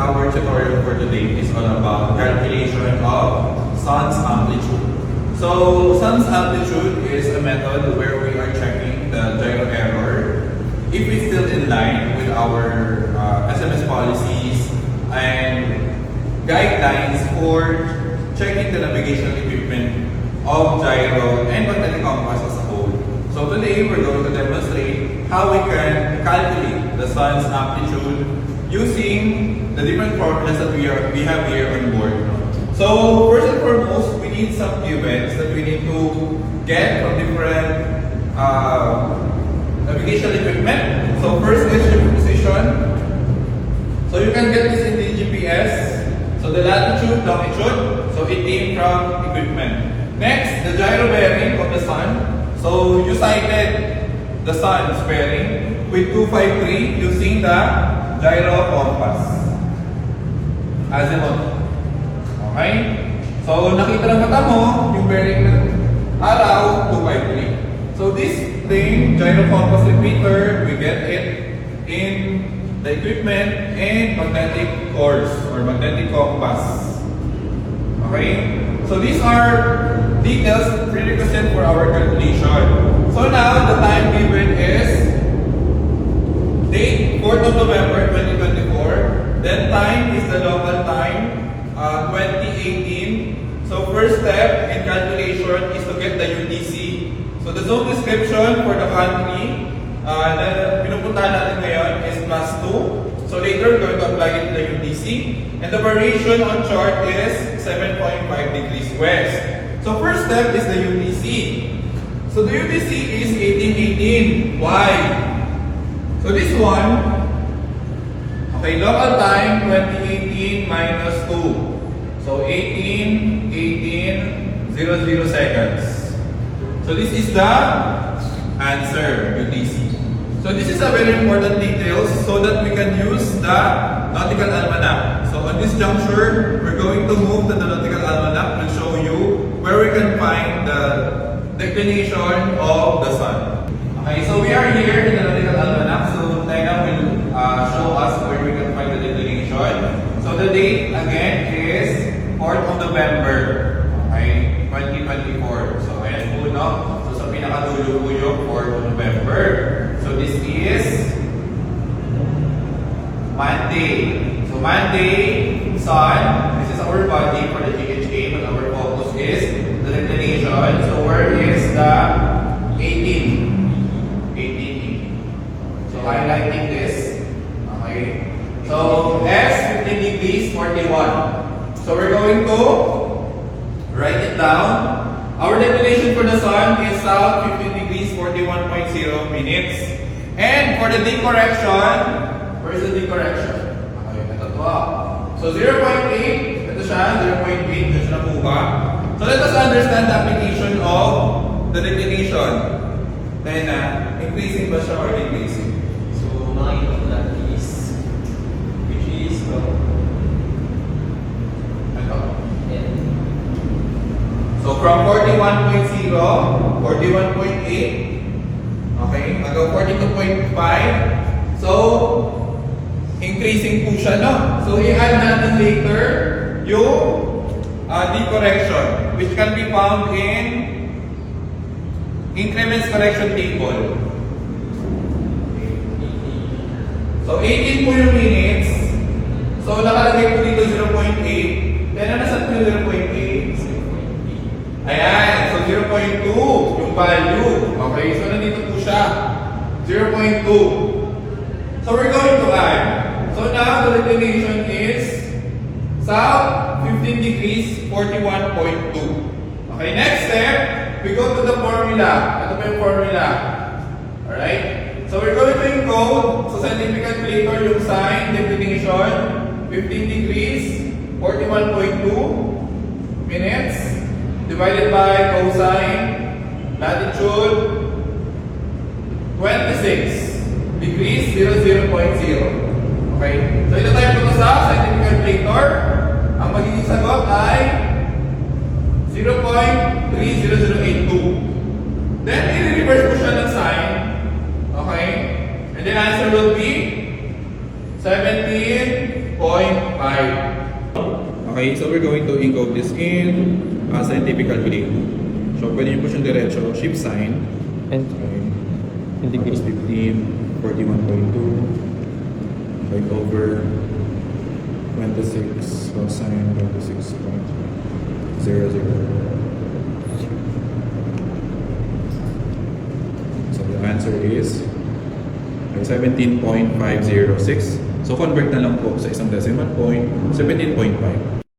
our tutorial for today is all about calculation of sun's amplitude. So sun's amplitude is a method where we are checking the gyro error if it's still in line with our SMS policies and guidelines for checking the navigational equipment of gyro and magnetic compass as a whole. So today we're going to demonstrate how we can calculate the sun's amplitude using the different formulas that we have here on board. So first and foremost, we need some events that we need to get from different navigational equipment. So first is shift position. So you can get this in the GPS. So the latitude, longitude. So it came from equipment. Next, the gyro bearing of the sun. So you sighted the sun's bearing with 253 using the gyro compass. Azimuth. Okay? So nakita ng mata mo yung bearing ng araw, 253. So this thing, gyro compass repeater, we get it in the equipment and magnetic course or magnetic compass. Okay? So these are details prerequisite for our calculation. So now the time given is date 4th of November 2024. Then time is the local time 2018. So first step in calculation is to get the UTC. So the zone description for the country na pinupuntahan natin ngayon is +2. So later, we're going to apply it to the UTC. And the variation on chart is 7.5 degrees west. So first step is the UTC. So the UTC is 1818. Why? So this one, okay, local time 2018 minus 2. So 18, 00 seconds. So this is the answer, UTC. So this is a very important details so that we can use the nautical almanac. So on this juncture, we're going to move to the nautical almanac and show you where we can find the declination of the sun. Okay, so we are here in the nautical almanac. So Tena will show us where we can find the declination. So the date again is 4th of November, okay, 2024. So ayan po, no? So sa pinakadulo po yung 4th of November. So this is Monday. So Monday, sun, this is our body for the GHA, but our focus is the declination. So where is the 18? 18. So highlighting this. Okay. So S, 15 degrees, 41. So we're going to write it down. Our declination for the sun is south 15 degrees 41.0 minutes. And for the D correction, where is the D correction? Okay, ito to. So 0.8, ito siya, 0.8, ito siya nakuha. So let us understand the application of the declination. Then, increasing ba siya or decreasing? So makikita ko that is, which is, ito. So from 41.0, 41.8, okay, hanggang 42.5. So, increasing po siya, no? So, i-add natin later yung D-correction, which can be found in increments correction table. So, 18 po yung minutes. So, nakalagay po dito 0.8. Then, nasa po yung 0.8? Ayan, so 0.2 yung value. Okay, so nandito po siya. 0.2. So we're going to add. So now the declination is south 15 degrees 41.2. Okay, next step, we go to the formula. Ito pa yung formula. Alright? So we're going to encode sa scientific calculator yung sine declination 15 degrees 41.2 minutes divided by cosine latitude 26 degrees 00.0. Okay? So ito tayo punta sa scientific calculator. Ang magiging sagot ay 0.30082. Then i-reverse ko siya ng sign. Okay? And the answer will be 7.5 17.5. Okay, so we're going to encode this in scientific calculator. So, pwede nyo po siyang diretso, shift sign. And Okay. integrate. Tapos 15, 41.2, 5 over 26, cosine 26.00. So the answer is 17.506. So convert na lang po sa isang decimal point, 17.5.